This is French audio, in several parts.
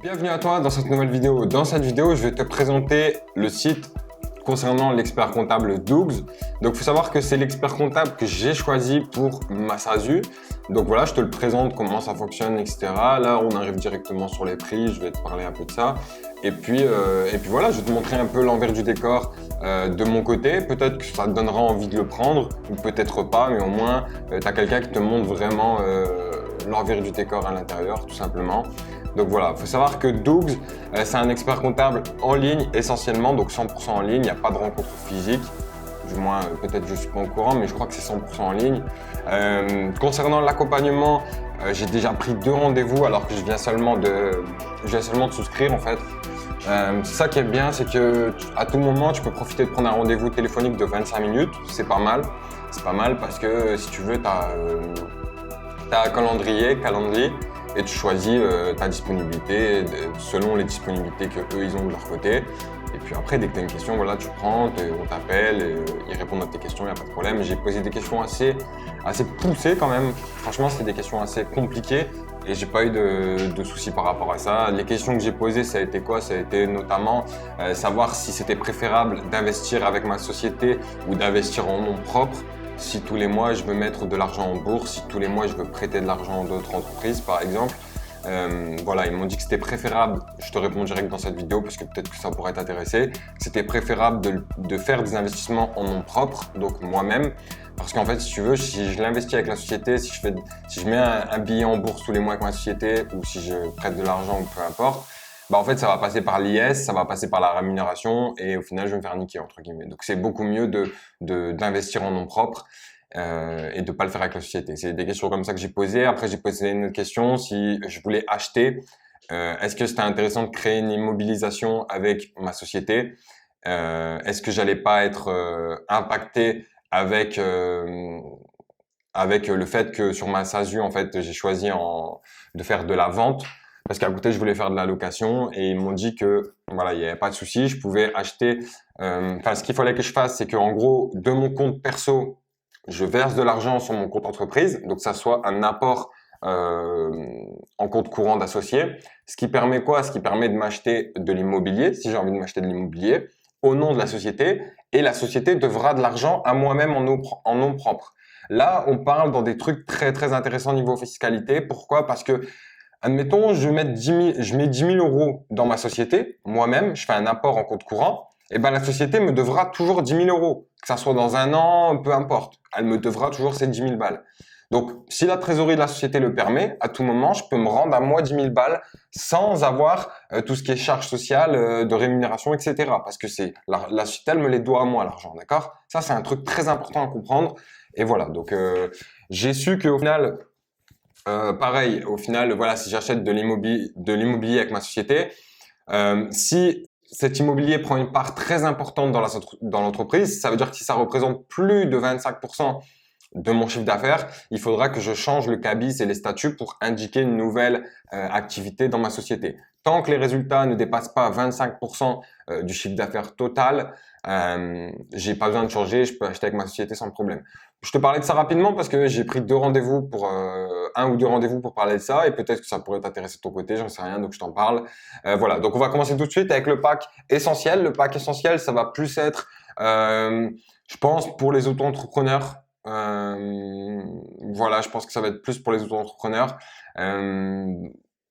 Bienvenue à toi dans cette nouvelle vidéo. Dans cette vidéo, je vais te présenter le site concernant l'expert comptable Dougs. Donc, il faut savoir que c'est l'expert comptable que j'ai choisi pour ma SASU. Donc voilà, je te le présente, comment ça fonctionne, etc. Là, on arrive directement sur les prix. Je vais te parler un peu de ça. Et puis voilà, je vais te montrer un peu l'envers du décor de mon côté. Peut-être que ça te donnera envie de le prendre, ou peut-être pas, mais au moins, tu as quelqu'un qui te montre vraiment l'envers du décor à l'intérieur, tout simplement. Donc voilà, il faut savoir que Dougs, c'est un expert comptable en ligne essentiellement, donc 100% en ligne, il n'y a pas de rencontre physique. Du moins, peut-être je ne suis pas au courant, mais je crois que c'est 100% en ligne. Concernant l'accompagnement, j'ai déjà pris 2 rendez-vous alors que je viens seulement de souscrire en fait. C'est ça qui est bien, c'est que à tout moment, tu peux profiter de prendre un rendez-vous téléphonique de 25 minutes. C'est pas mal. C'est pas mal parce que si tu veux, tu as un calendrier, et tu choisis ta disponibilité selon les disponibilités que eux ils ont de leur côté. Et puis après, dès que tu as une question, voilà, tu prends, on t'appelle, ils répondent à tes questions, il n'y a pas de problème. J'ai posé des questions assez poussées quand même. Franchement, c'était des questions assez compliquées et j'ai pas eu de soucis par rapport à ça. Les questions que j'ai posées, ça a été quoi? Ça a été notamment savoir si c'était préférable d'investir avec ma société ou d'investir en nom propre. Si tous les mois je veux mettre de l'argent en bourse, si tous les mois je veux prêter de l'argent à d'autres entreprises par exemple. Voilà, ils m'ont dit que c'était préférable, je te réponds direct dans cette vidéo parce que peut-être que ça pourrait t'intéresser, c'était préférable de faire des investissements en nom propre, donc moi-même, parce qu'en fait si tu veux, si je l'investis avec la société, si je mets un billet en bourse tous les mois avec ma société ou si je prête de l'argent ou peu importe, bah en fait ça va passer par l'IS, ça va passer par la rémunération et au final je vais me faire niquer entre guillemets. Donc c'est beaucoup mieux d'investir en nom propre et de pas le faire avec la société. C'est des questions comme ça que j'ai posées. Après j'ai posé une autre question, si je voulais acheter, est-ce que c'était intéressant de créer une immobilisation avec ma société? Est-ce que j'allais pas être impacté avec le fait que sur ma SASU en fait j'ai choisi de faire de la vente? Parce qu'à côté, je voulais faire de la location et ils m'ont dit que voilà, il n'y avait pas de souci, je pouvais acheter. Enfin, ce qu'il fallait que je fasse, c'est qu'en gros, de mon compte perso, je verse de l'argent sur mon compte entreprise, donc ça soit un apport en compte courant d'associé. Ce qui permet quoi? Ce qui permet de m'acheter de l'immobilier, si j'ai envie de m'acheter de l'immobilier, au nom de la société, et la société devra de l'argent à moi-même en nom propre. Là, on parle dans des trucs très très intéressants niveau fiscalité. Pourquoi? Parce que admettons, je mets 10 000 euros dans ma société, moi-même, je fais un apport en compte courant, et ben la société me devra toujours 10 000 euros, que ça soit dans un an, peu importe. Elle me devra toujours ces 10 000 balles. Donc, si la trésorerie de la société le permet, à tout moment, je peux me rendre à moi 10 000 balles sans avoir tout ce qui est charges sociales, de rémunération, etc. Parce que c'est la société, elle me les doit à moi, l'argent, d'accord? Ça, c'est un truc très important à comprendre. Et voilà, donc j'ai su qu'au final, pareil, au final, voilà, si j'achète de l'immobilier avec ma société, si cet immobilier prend une part très importante dans l'entreprise, ça veut dire que si ça représente plus de 25% de mon chiffre d'affaires, il faudra que je change le cabis et les statuts pour indiquer une nouvelle activité dans ma société. Tant que les résultats ne dépassent pas 25% du chiffre d'affaires total, j'ai pas besoin de changer, je peux acheter avec ma société sans problème. Je te parlais de ça rapidement parce que j'ai pris 2 rendez-vous pour 1 ou 2 rendez-vous pour parler de ça et peut-être que ça pourrait t'intéresser de ton côté, j'en sais rien, donc je t'en parle. Voilà, donc on va commencer tout de suite avec le pack essentiel. Le pack essentiel, ça va plus être, je pense, pour les auto-entrepreneurs. Voilà, je pense que ça va être plus pour les auto-entrepreneurs.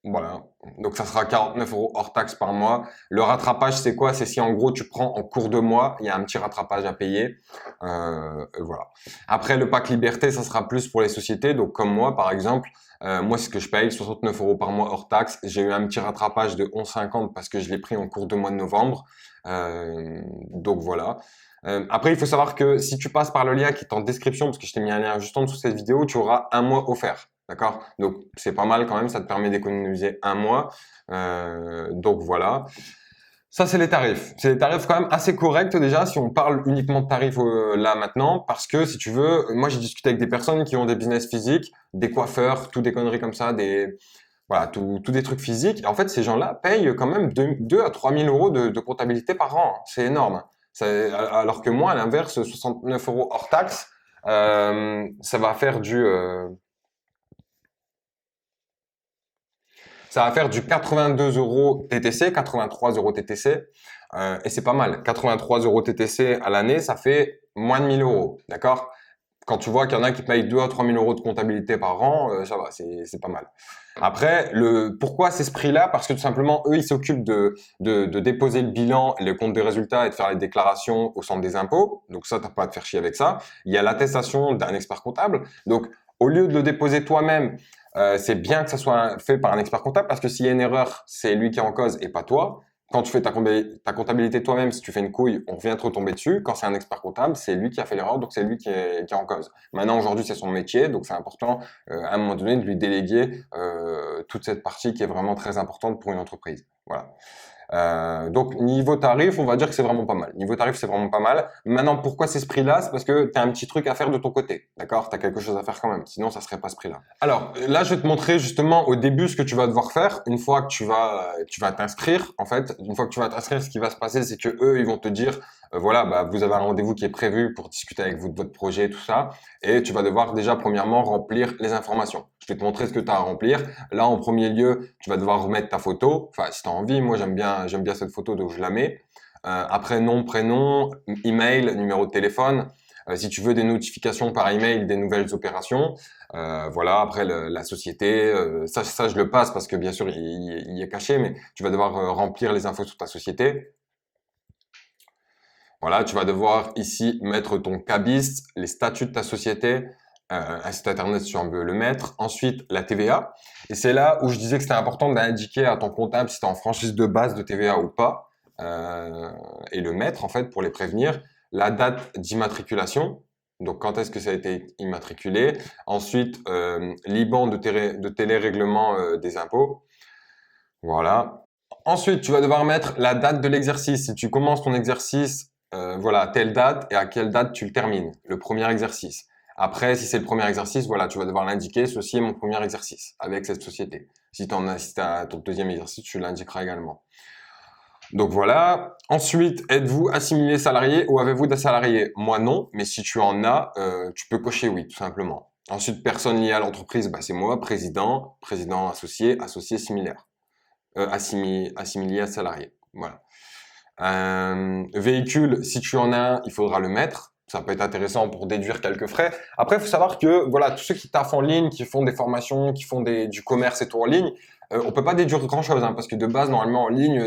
Voilà, donc ça sera 49 € hors taxe par mois. Le rattrapage, c'est quoi? C'est si en gros tu prends en cours de mois, il y a un petit rattrapage à payer. Voilà. Après, le pack liberté, ça sera plus pour les sociétés. Donc comme moi, par exemple, moi, c'est ce que je paye, 69 € par mois hors taxe. J'ai eu un petit rattrapage de 11,50 parce que je l'ai pris en cours de mois de novembre. Donc voilà. Après, il faut savoir que si tu passes par le lien qui est en description, parce que je t'ai mis un lien juste en dessous de cette vidéo, tu auras 1 mois offert. D'accord? Donc, c'est pas mal quand même, ça te permet d'économiser 1 mois. Donc voilà. Ça, c'est les tarifs. C'est des tarifs quand même assez corrects déjà si on parle uniquement de tarifs là maintenant. Parce que si tu veux, moi j'ai discuté avec des personnes qui ont des business physiques, des coiffeurs, tout des conneries comme ça, voilà, tout des trucs physiques. Et en fait, ces gens-là payent quand même 2 à 3 000 € de comptabilité par an. C'est énorme. Alors que moi, à l'inverse, 69 € hors taxe, ça va faire ça va faire du 82 euros TTC, 83 euros TTC. Et c'est pas mal. 83 euros TTC à l'année, ça fait moins de 1000 euros. D'accord? Quand tu vois qu'il y en a qui payent 2 à 3 000 euros de comptabilité par an, ça va, c'est pas mal. Après, pourquoi c'est ce prix-là? Parce que tout simplement, eux, ils s'occupent de déposer le bilan, le compte des résultats et de faire les déclarations au centre des impôts. Donc ça, t'as pas à te faire chier avec ça. Il y a l'attestation d'un expert comptable. Donc, au lieu de le déposer toi-même, c'est bien que ça soit fait par un expert comptable parce que s'il y a une erreur, c'est lui qui est en cause et pas toi. Quand tu fais ta comptabilité toi-même, si tu fais une couille, on vient te retomber dessus. Quand c'est un expert comptable, c'est lui qui a fait l'erreur, donc c'est lui qui est en cause. Maintenant, aujourd'hui, c'est son métier, donc c'est important à un moment donné de lui déléguer toute cette partie qui est vraiment très importante pour une entreprise. Voilà. Donc niveau tarif, on va dire que c'est vraiment pas mal. Niveau tarif, c'est vraiment pas mal. Maintenant, pourquoi c'est ce prix-là? C'est parce que tu as un petit truc à faire de ton côté. D'accord? Tu as quelque chose à faire quand même. Sinon, ça serait pas ce prix-là. Alors là, je vais te montrer justement au début ce que tu vas devoir faire. Une fois que tu vas t'inscrire, en fait, une fois que tu vas t'inscrire, ce qui va se passer, c'est que eux, ils vont te dire, voilà, bah, vous avez un rendez-vous qui est prévu pour discuter avec vous de votre projet, tout ça. Et tu vas devoir déjà, premièrement, remplir les informations. Je vais te montrer ce que tu as à remplir. Là, en premier lieu, tu vas devoir remettre ta photo. Enfin, si tu as envie, moi, j'aime bien cette photo, donc je la mets. Après, nom, prénom, email, numéro de téléphone. Si tu veux des notifications par email des nouvelles opérations. Voilà, après la société, ça je le passe parce que bien sûr il est caché, mais tu vas devoir remplir les infos sur ta société. Voilà, tu vas devoir ici mettre ton cabis, les statuts de ta société, un site internet si tu en veux le mettre. Ensuite, la TVA. Et c'est là où je disais que c'était important d'indiquer à ton comptable si tu es en franchise de base de TVA ou pas. Et le mettre en fait pour les prévenir. La date d'immatriculation. Donc, quand est-ce que ça a été immatriculé. Ensuite, l'IBAN de télérèglement des impôts. Voilà. Ensuite, tu vas devoir mettre la date de l'exercice. Si tu commences ton exercice, voilà, à telle date et à quelle date tu le termines, le premier exercice. Après, si c'est le premier exercice, voilà, tu vas devoir l'indiquer. Ceci est mon premier exercice avec cette société. Si tu as ton deuxième exercice, tu l'indiqueras également. Donc voilà. Ensuite, êtes-vous assimilé salarié ou avez-vous des salariés? Moi non, mais si tu en as, tu peux cocher oui, tout simplement. Ensuite, personne liée à l'entreprise, bah, c'est moi, président associé, associé similaire. Assimilé à salarié. Voilà. Véhicule, si tu en as un, il faudra le mettre. Ça peut être intéressant pour déduire quelques frais. Après, il faut savoir que voilà, tous ceux qui taffent en ligne, qui font des formations, qui font du commerce et tout en ligne, on peut pas déduire grand-chose, hein, parce que de base, normalement, en ligne,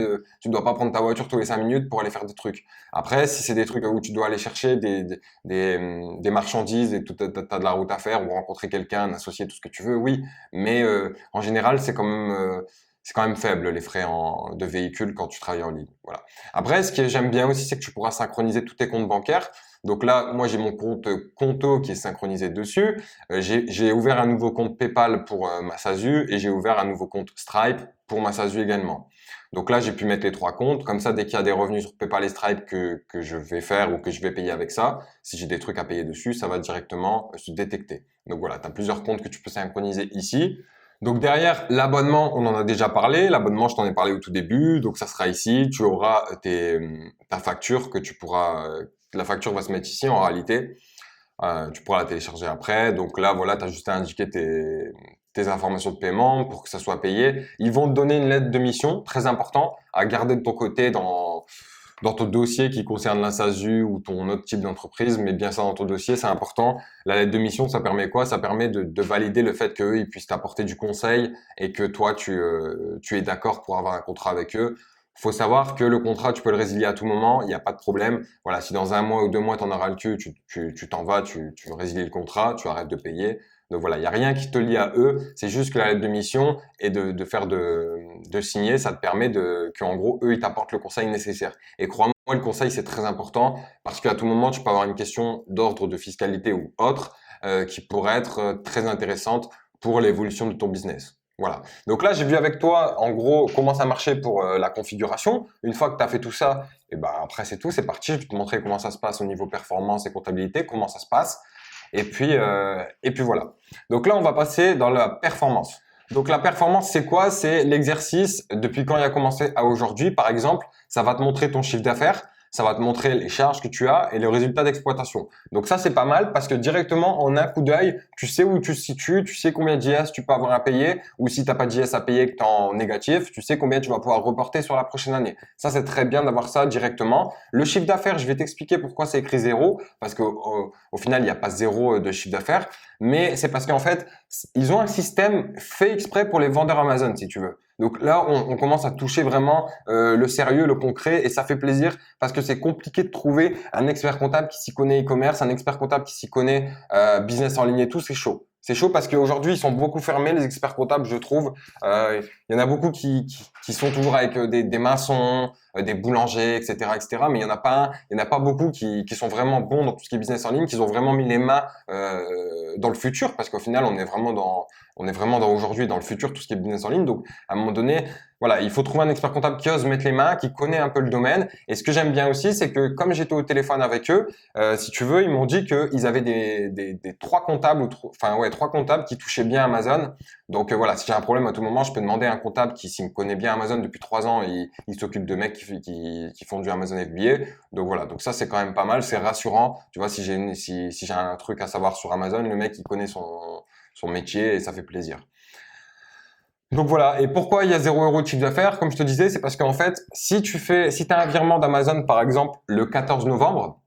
tu ne dois pas prendre ta voiture tous les 5 minutes pour aller faire des trucs. Après, si c'est des trucs où tu dois aller chercher des marchandises et tu as de la route à faire ou rencontrer quelqu'un, un associé, tout ce que tu veux, oui. Mais en général, c'est quand même faible les frais de véhicule quand tu travailles en ligne. Voilà. Après, ce que j'aime bien aussi, c'est que tu pourras synchroniser tous tes comptes bancaires. Donc là, moi, j'ai mon compte Conto qui est synchronisé dessus. J'ai ouvert un nouveau compte PayPal pour ma SASU et j'ai ouvert un nouveau compte Stripe pour ma SASU également. Donc là, j'ai pu mettre les 3 comptes. Comme ça, dès qu'il y a des revenus sur PayPal et Stripe que je vais faire ou que je vais payer avec ça, si j'ai des trucs à payer dessus, ça va directement se détecter. Donc voilà, tu as plusieurs comptes que tu peux synchroniser ici. Donc derrière, l'abonnement, on en a déjà parlé. L'abonnement, je t'en ai parlé au tout début. Donc ça sera ici. Tu auras ta facture que tu pourras... la facture va se mettre ici en réalité. Tu pourras la télécharger après. Donc là, voilà, tu as juste à indiquer tes informations de paiement pour que ça soit payé. Ils vont te donner une lettre de mission, très important, à garder de ton côté dans ton dossier qui concerne la SASU ou ton autre type d'entreprise, mais bien ça dans ton dossier, c'est important. La lettre de mission, ça permet quoi? Ça permet de valider le fait qu'eux, ils puissent t'apporter du conseil et que toi, tu es d'accord pour avoir un contrat avec eux. Faut savoir que le contrat, tu peux le résilier à tout moment, il n'y a pas de problème. Voilà, si dans 1 mois ou 2 mois, tu en auras le cul, tu t'en vas, tu résilies le contrat, tu arrêtes de payer. Donc voilà, il n'y a rien qui te lie à eux, c'est juste que la lettre de mission et de signer, ça te permet qu'en gros, eux, ils t'apportent le conseil nécessaire. Et crois-moi, le conseil, c'est très important parce qu'à tout moment, tu peux avoir une question d'ordre de fiscalité ou autre qui pourrait être très intéressante pour l'évolution de ton business. Voilà. Donc là, j'ai vu avec toi, en gros, comment ça marchait pour la configuration. Une fois que tu as fait tout ça, et ben après, c'est tout, c'est parti. Je vais te montrer comment ça se passe au niveau performance et comptabilité, comment ça se passe. Et puis voilà. Donc là, on va passer dans la performance. Donc la performance, c'est quoi? C'est l'exercice depuis quand il a commencé à aujourd'hui. Par exemple, ça va te montrer ton chiffre d'affaires. ça va te montrer les charges que tu as et le résultat d'exploitation. Donc ça, c'est pas mal parce que directement, en un coup d'œil, tu sais où tu te situes, tu sais combien de JS tu peux avoir à payer ou si tu n'as pas de JS à payer que tu es en négatif, tu sais combien tu vas pouvoir reporter sur la prochaine année. Ça, c'est très bien d'avoir ça directement. Le chiffre d'affaires, je vais t'expliquer pourquoi c'est écrit zéro parce qu'au final, il n'y a pas zéro de chiffre d'affaires, mais c'est parce qu'en fait, ils ont un système fait exprès pour les vendeurs Amazon, si tu veux. Donc là, on commence à toucher vraiment le sérieux, le concret, et ça fait plaisir parce que c'est compliqué de trouver un expert comptable qui s'y connaît e-commerce, un expert comptable qui s'y connaît business en ligne et tout, c'est chaud. C'est chaud parce qu'aujourd'hui, ils sont beaucoup fermés, les experts comptables, je trouve. Il y en a beaucoup qui sont toujours avec des maçons, des boulangers, etc., etc. Mais il y en a pas il y en a pas beaucoup qui sont vraiment bons dans tout ce qui est business en ligne, qui ont vraiment mis les mains dans le futur, parce qu'au final, on est vraiment dans aujourd'hui, dans le futur, tout ce qui est business en ligne. Donc, à un moment donné, voilà, il faut trouver un expert comptable qui ose mettre les mains, qui connaît un peu le domaine. Et ce que j'aime bien aussi, c'est que comme j'étais au téléphone avec eux, si tu veux, ils m'ont dit qu'ils avaient des trois comptables, trois comptables qui touchaient bien Amazon. Donc voilà, si j'ai un problème à tout moment, je peux demander à un comptable qui s'y connaît bien Amazon depuis 3 ans et il s'occupe de mecs qui font du Amazon FBA. Donc voilà, donc ça c'est quand même pas mal, c'est rassurant. Tu vois, si j'ai un truc à savoir sur Amazon, le mec il connaît son métier et ça fait plaisir. Donc voilà, et pourquoi il y a 0 € de chiffre d'affaires? Comme je te disais, c'est parce qu'en fait, si tu as un virement d'Amazon par exemple le 14 novembre,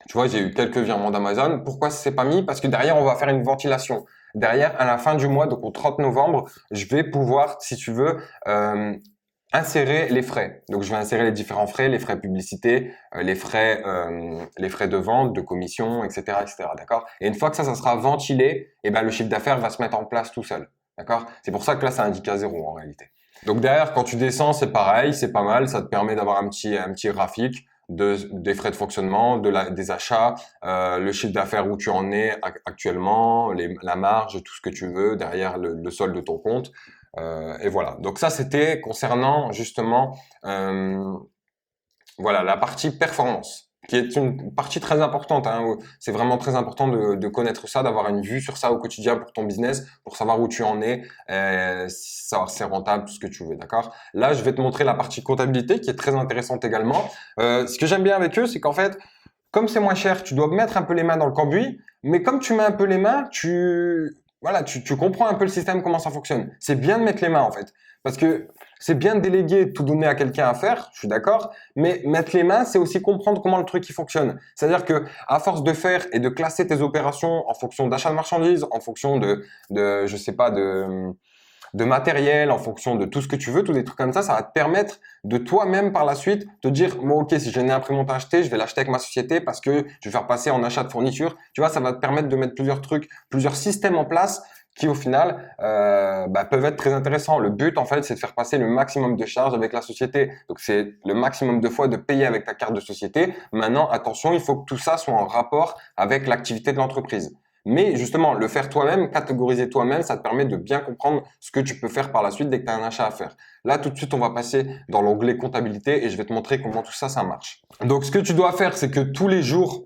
tu vois, j'ai eu quelques virements d'Amazon. Pourquoi c'est pas mis? Parce que derrière, on va faire une ventilation. Derrière, à la fin du mois, donc au 30 novembre, je vais pouvoir, si tu veux, insérer les frais. Donc, je vais insérer les différents frais, les frais publicité, les frais de vente, de commission, etc., etc. D'accord? Et une fois que ça sera ventilé, eh ben, le chiffre d'affaires va se mettre en place tout seul. D'accord? C'est pour ça que là, ça indique à 0 en réalité. Donc derrière, quand tu descends, c'est pareil, c'est pas mal. Ça te permet d'avoir un petit graphique des frais de fonctionnement, des achats, le chiffre d'affaires où tu en es actuellement, la marge, tout ce que tu veux, derrière le solde de ton compte. Et voilà. Donc ça, c'était concernant justement voilà, la partie performance, qui est une partie très importante. Hein. C'est vraiment très important de connaître ça, d'avoir une vue sur ça au quotidien pour ton business, pour savoir où tu en es, savoir si c'est rentable, tout ce que tu veux, d'accord? Là, je vais te montrer la partie comptabilité qui est très intéressante également. Ce que j'aime bien avec eux, c'est qu'en fait, comme c'est moins cher, tu dois mettre un peu les mains dans le cambouis, mais comme tu mets un peu les mains, voilà, tu comprends un peu le système, comment ça fonctionne. C'est bien de mettre les mains en fait, parce que c'est bien de déléguer, de tout donner à quelqu'un à faire, je suis d'accord, mais mettre les mains, c'est aussi comprendre comment le truc il fonctionne. C'est-à-dire que à force de faire et de classer tes opérations en fonction d'achat de marchandises, en fonction je sais pas, de matériel, en fonction de tout ce que tu veux, tous des trucs comme ça va te permettre de toi-même par la suite te dire, bon ok, si j'ai une imprimante à acheter, je vais l'acheter avec ma société parce que je vais faire passer en achat de fourniture. Tu vois, ça va te permettre de mettre plusieurs trucs, plusieurs systèmes en place qui au final peuvent être très intéressants. Le but en fait, c'est de faire passer le maximum de charges avec la société. Donc c'est le maximum de fois de payer avec ta carte de société. Maintenant, attention, il faut que tout ça soit en rapport avec l'activité de l'entreprise. Mais justement, le faire toi-même, catégoriser toi-même, ça te permet de bien comprendre ce que tu peux faire par la suite dès que tu as un achat à faire. Là, tout de suite, on va passer dans l'onglet comptabilité et je vais te montrer comment tout ça, ça marche. Donc, ce que tu dois faire, c'est que tous les jours,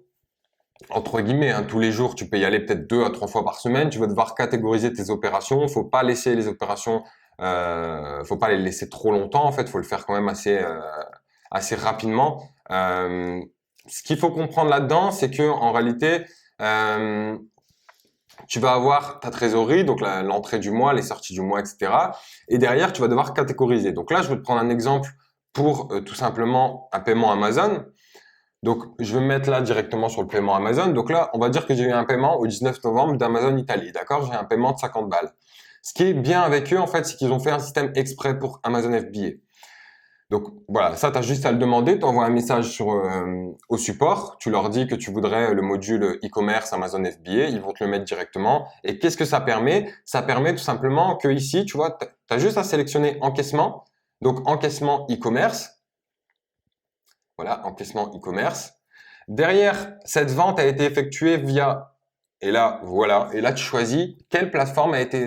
entre guillemets, hein, tous les jours, tu peux y aller peut-être 2 à 3 fois par semaine, tu vas devoir catégoriser tes opérations. Faut pas laisser les opérations, faut pas les laisser trop longtemps. En fait, faut le faire quand même assez rapidement. Ce qu'il faut comprendre là-dedans, c'est que en réalité, tu vas avoir ta trésorerie, donc l'entrée du mois, les sorties du mois, etc. Et derrière, tu vas devoir catégoriser. Donc là, je vais te prendre un exemple pour tout simplement un paiement Amazon. Donc, je vais me mettre là directement sur le paiement Amazon. Donc là, on va dire que j'ai eu un paiement au 19 novembre d'Amazon Italie. D'accord? J'ai un paiement de 50 balles. Ce qui est bien avec eux, en fait, c'est qu'ils ont fait un système exprès pour Amazon FBA. Donc voilà, ça, tu as juste à le demander, tu envoies un message au support, tu leur dis que tu voudrais le module e-commerce Amazon FBA, ils vont te le mettre directement. Et qu'est-ce que ça permet? Ça permet tout simplement que ici, tu vois, tu as juste à sélectionner encaissement, donc encaissement e-commerce. Voilà, encaissement e-commerce. Derrière, cette vente a été effectuée via... Et là, voilà. Et là, tu choisis sur quelle plateforme a été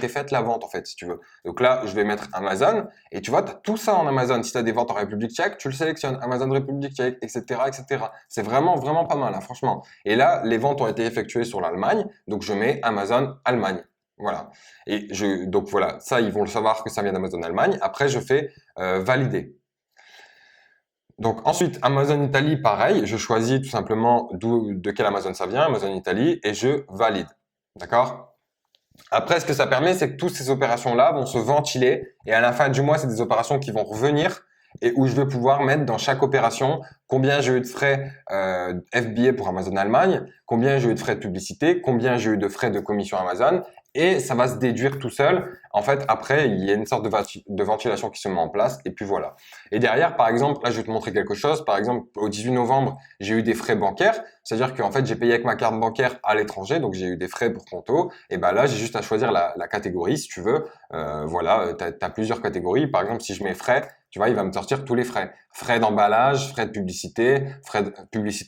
faite la vente, en fait, si tu veux. Donc là, je vais mettre Amazon. Et tu vois, tu as tout ça en Amazon. Si tu as des ventes en République tchèque, tu le sélectionnes. Amazon République tchèque, etc., etc. C'est vraiment, vraiment pas mal, hein, franchement. Et là, les ventes ont été effectuées sur l'Allemagne. Donc, je mets Amazon Allemagne. Voilà. Donc voilà, ça, ils vont le savoir que ça vient d'Amazon Allemagne. Après, je fais valider. Donc ensuite, Amazon Italie, pareil, je choisis tout simplement de quel Amazon ça vient, Amazon Italie, et je valide. D'accord? Après, ce que ça permet, c'est que toutes ces opérations-là vont se ventiler et à la fin du mois, c'est des opérations qui vont revenir et où je vais pouvoir mettre dans chaque opération combien j'ai eu de frais FBA pour Amazon Allemagne, combien j'ai eu de frais de publicité, combien j'ai eu de frais de commission Amazon et ça va se déduire tout seul. En fait, après, il y a une sorte de ventilation qui se met en place et puis voilà. Et derrière, par exemple, là, je vais te montrer quelque chose. Par exemple, au 18 novembre, j'ai eu des frais bancaires. C'est-à-dire qu'en fait, j'ai payé avec ma carte bancaire à l'étranger, donc j'ai eu des frais pour Conto. Et ben là, j'ai juste à choisir la catégorie, si tu veux. Voilà, tu as plusieurs catégories. Par exemple, si je mets frais, tu vois, il va me sortir tous les frais. Frais d'emballage, frais de publicité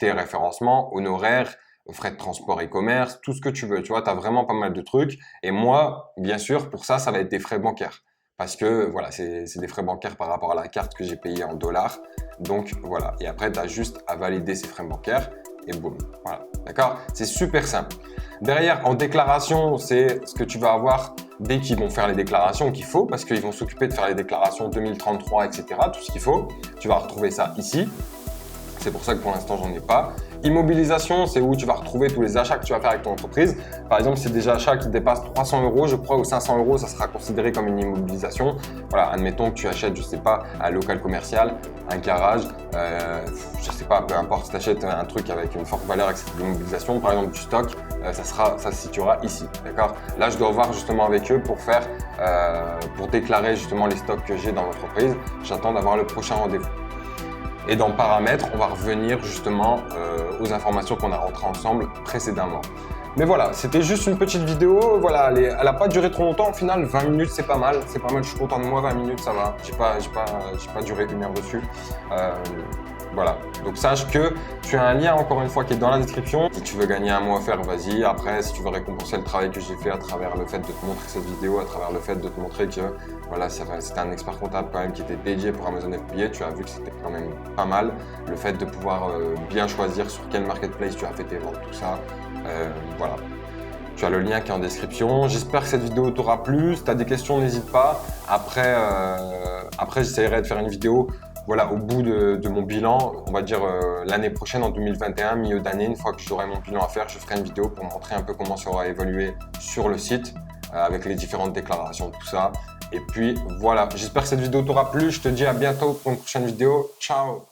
et référencement, honoraires, frais de transport e-commerce, tout ce que tu veux. Tu vois, tu as vraiment pas mal de trucs. Et moi, bien sûr, pour ça, ça va être des frais bancaires. Parce que voilà, c'est des frais bancaires par rapport à la carte que j'ai payée en dollars. Donc voilà. Et après, tu as juste à valider ces frais bancaires et boum. Voilà. D'accord? C'est super simple. Derrière, en déclaration, c'est ce que tu vas avoir dès qu'ils vont faire les déclarations qu'il faut, parce qu'ils vont s'occuper de faire les déclarations 2033, etc. Tout ce qu'il faut. Tu vas retrouver ça ici. C'est pour ça que pour l'instant, j'en ai pas. Immobilisation, c'est où tu vas retrouver tous les achats que tu vas faire avec ton entreprise. Par exemple, si c'est des achats qui dépassent 300 euros, je crois, ou 500 euros, ça sera considéré comme une immobilisation. Voilà, admettons que tu achètes, je sais pas, un local commercial, un garage, je sais pas, peu importe, si tu achètes un truc avec une forte valeur et que c'est de l'immobilisation, par exemple du stock, ça se situera ici, d'accord? Là, je dois voir justement avec eux pour faire, pour déclarer justement les stocks que j'ai dans l'entreprise. J'attends d'avoir le prochain rendez-vous. Et dans paramètres, on va revenir justement aux informations qu'on a rentrées ensemble précédemment. Mais voilà, c'était juste une petite vidéo. Voilà, elle n'a pas duré trop longtemps. Au final, 20 minutes, c'est pas mal. C'est pas mal, je suis content de moi, 20 minutes, ça va. J'ai pas duré 1 heure dessus. Voilà, donc sache que tu as un lien encore une fois qui est dans la description. Si tu veux gagner un mot offert, vas-y. Après, si tu veux récompenser le travail que j'ai fait à travers le fait de te montrer cette vidéo, à travers le fait de te montrer que voilà, c'était un expert comptable quand même qui était dédié pour Amazon FBA, tu as vu que c'était quand même pas mal. Le fait de pouvoir bien choisir sur quel marketplace tu as fait tes ventes, tout ça. Voilà. Tu as le lien qui est en description. J'espère que cette vidéo t'aura plu. Si tu as des questions, n'hésite pas. Après, j'essaierai de faire une vidéo voilà, au bout de mon bilan, on va dire l'année prochaine, en 2021, milieu d'année, une fois que j'aurai mon bilan à faire, je ferai une vidéo pour montrer un peu comment ça aura évolué sur le site, avec les différentes déclarations, tout ça. Et puis voilà, j'espère que cette vidéo t'aura plu. Je te dis à bientôt pour une prochaine vidéo. Ciao!